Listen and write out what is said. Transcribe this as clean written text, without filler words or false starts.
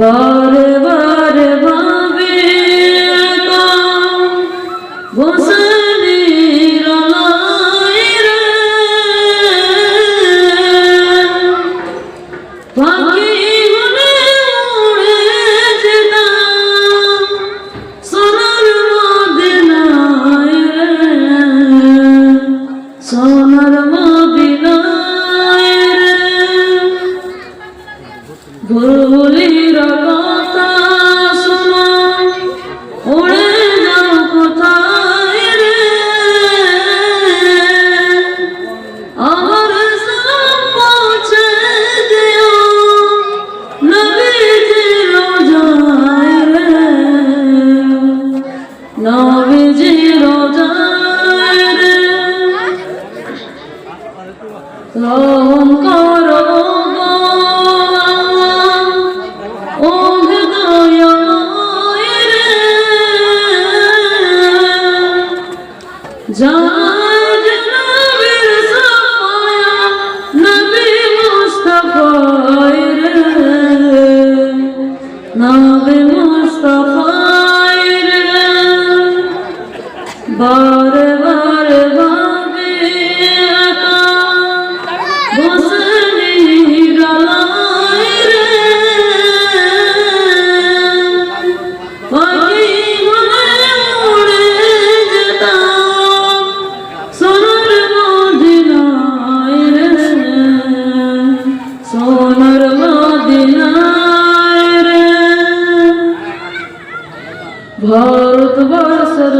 বারে বারে ভাবে বসনির আলোয় রে পাখি বনে উড়ে যেতাম সোনার মদিনায় রে সোনার মদিনায় রে ভুলির কথা শোনো উড়ে যাও কোথায় রে আমার সালাম পৌঁছে দিও নবীজির রোজায় রে নবীজির রোজায় রে রহম করো জাজ নবীর সাফায়া নবী মুস্তাফায় রে নবী মুস্তাফায় রে বারে বারে ভাবে একা বসনির আলোয় রে পাখি বনে উড়ে যেতাম সোনার মদিনায় রে সোনার মদিনায় রে ভারতবর্ষের